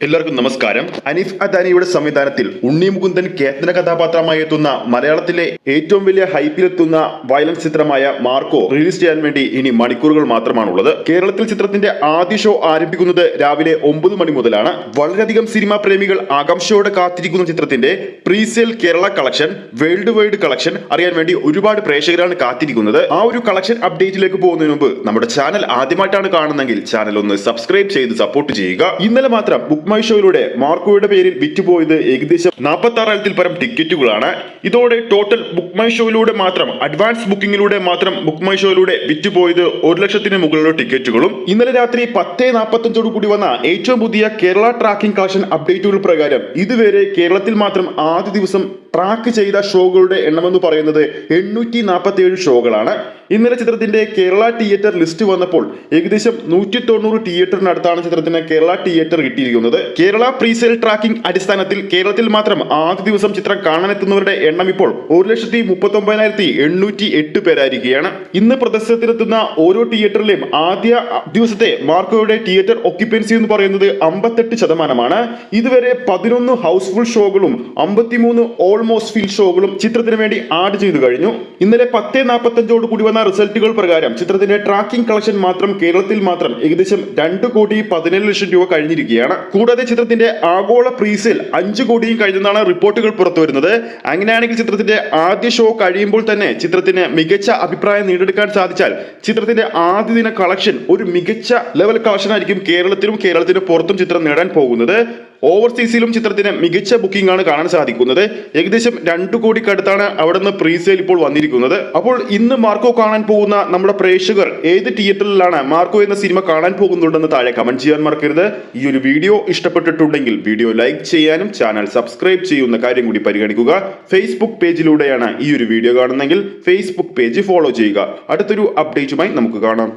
എല്ലാവർക്കും നമസ്കാരം. അനീഫ് അദാനിയുടെ സംവിധാനത്തിൽ ഉണ്ണി മുകുന്ദൻ കേന്ദ്ര കഥാപാത്രമായി എത്തുന്ന മലയാളത്തിലെ ഏറ്റവും വലിയ ഹൈപ്പിലെത്തുന്ന വയലൻസ് ചിത്രമായ മാർക്കോ റിലീസ് ചെയ്യാൻ വേണ്ടി ഇനി മണിക്കൂറുകൾ മാത്രമാണുള്ളത്. കേരളത്തിൽ ചിത്രത്തിന്റെ ആദ്യ ഷോ ആരംഭിക്കുന്നത് രാവിലെ 9 മണി മുതലാണ്. വളരെയധികം സിനിമാ പ്രേമികൾ ആകാംക്ഷയോടെ കാത്തിരിക്കുന്ന ചിത്രത്തിന്റെ presale Kerala collection, world wide collection അറിയാൻ വേണ്ടി ഒരുപാട് പ്രേക്ഷകരാണ് കാത്തിരിക്കുന്നത്. ആ ഒരു കളക്ഷൻ അപ്ഡേറ്റിലേക്ക് പോകുന്നതിന് മുമ്പ് നമ്മുടെ ചാനൽ ആദ്യമായിട്ടാണ് കാണുന്നതെങ്കിൽ ചാനൽ ഒന്ന് സബ്സ്ക്രൈബ് ചെയ്ത് സപ്പോർട്ട് ചെയ്യുക. ഇന്നലെ മാത്രം ബുക്ക് മൈ ഷോയിലൂടെ മാർക്കോയുടെ പേരിൽ വിറ്റുപോയത് ഏകദേശം 46,000 പരം ടിക്കറ്റുകളാണ്. ഇതോടെ ടോട്ടൽ ബുക്ക് മൈ ഷോയിലൂടെ മാത്രം, അഡ്വാൻസ് ബുക്കിംഗിലൂടെ മാത്രം ബുക്ക് മൈ ഷോയിലൂടെ വിറ്റുപോയത് 1,00,000 മുകളിലുള്ള ടിക്കറ്റുകളും. ഇന്നലെ രാത്രി 10:45 കൂടി വന്ന ഏറ്റവും പുതിയ കേരള ട്രാക്കിംഗ് കളക്ഷൻ അപ്ഡേറ്റുകൾ പ്രകാരം ഇതുവരെ കേരളത്തിൽ മാത്രം ആദ്യ ദിവസം ട്രാക്ക് ചെയ്ത ഷോകളുടെ എണ്ണമെന്ന് പറയുന്നത് 847 ഷോകളാണ്. ഇന്നലെ ചിത്രത്തിന്റെ കേരള തിയേറ്റർ ലിസ്റ്റ് വന്നപ്പോൾ ഏകദേശം 190 തിയേറ്ററിനടുത്താണ് ചിത്രത്തിന് കേരള തിയേറ്റർ കിട്ടിയിരിക്കുന്നത്. കേരള പ്രീസെയിൽ ട്രാക്കിംഗ് അടിസ്ഥാനത്തിൽ കേരളത്തിൽ മാത്രം ആദ്യ ദിവസം ചിത്രം കാണാനെത്തുന്നവരുടെ എണ്ണം ഇപ്പോൾ 1,39,808 പേരായിരിക്കുകയാണ്. ഇന്ന് പ്രദർശനത്തിനെത്തുന്ന ഓരോ തിയേറ്ററിലെയും ആദ്യ ദിവസത്തെ മാർക്കോയുടെ തിയേറ്റർ ഒക്യുപ്പൻസി എന്ന് പറയുന്നത് 58%. ഇതുവരെ 11 ഹൗസ്ഫുൾ ഷോകളും 53 ഓൾമോസ്റ്റ് ഫിൽ ഷോകളും ചിത്രത്തിന് വേണ്ടി ആഡ് ചെയ്തു കഴിഞ്ഞു. ഇന്നലെ 10:45 കൂടി വന്ന റിസൾട്ടുകൾ പ്രകാരം ചിത്രത്തിന്റെ ട്രാക്കിംഗ് കളക്ഷൻ മാത്രം കേരളത്തിൽ മാത്രം ഏകദേശം 2,17,00,000 രൂപ കഴിഞ്ഞിരിക്കുകയാണ്. കൂടാതെ ചിത്രത്തിന്റെ ആഗോള പ്രീസെയിൽ 5 കോടിയും കഴിഞ്ഞെന്നാണ് റിപ്പോർട്ടുകൾ പുറത്തു വരുന്നത്. അങ്ങനെയാണെങ്കിൽ ചിത്രത്തിന്റെ ആദ്യ ഷോ കഴിയുമ്പോൾ തന്നെ ചിത്രത്തിന് മികച്ച അഭിപ്രായം നേടിയെടുക്കാൻ സാധിച്ചാൽ ചിത്രത്തിന്റെ ആദ്യ ദിന കളക്ഷൻ ഒരു മികച്ച ലെവൽ കളക്ഷൻ ആയിരിക്കും കേരളത്തിലും കേരളത്തിന് പുറത്തും ചിത്രം നേടാൻ പോകുന്നത്. ഓവർസീസിലും ചിത്രത്തിന് മികച്ച ബുക്കിംഗ് ആണ് കാണാൻ സാധിക്കുന്നത്. ഏകദേശം 2 കോടിക്കടുത്താണ് അവിടെ നിന്ന് പ്രീസെയിൽ ഇപ്പോൾ വന്നിരിക്കുന്നത്. അപ്പോൾ ഇന്ന് മാർക്കോ കാണാൻ പോകുന്ന നമ്മുടെ പ്രേക്ഷകർ ഏത് തിയേറ്ററിലാണ് മാർക്കോ എന്ന സിനിമ കാണാൻ പോകുന്നുണ്ടെന്ന് താഴെ കമന്റ് ചെയ്യാൻ മറക്കരുത്. ഈ ഒരു വീഡിയോ ഇഷ്ടപ്പെട്ടിട്ടുണ്ടെങ്കിൽ വീഡിയോ ലൈക്ക് ചെയ്യാനും ചാനൽ സബ്സ്ക്രൈബ് ചെയ്യുന്ന കാര്യം കൂടി പരിഗണിക്കുക. ഫേസ്ബുക്ക് പേജിലൂടെയാണ് ഈ ഒരു വീഡിയോ കാണുന്നതെങ്കിൽ ഫേസ്ബുക്ക് പേജ് ഫോളോ ചെയ്യുക. അടുത്തൊരു അപ്ഡേറ്റുമായി നമുക്ക് കാണാം.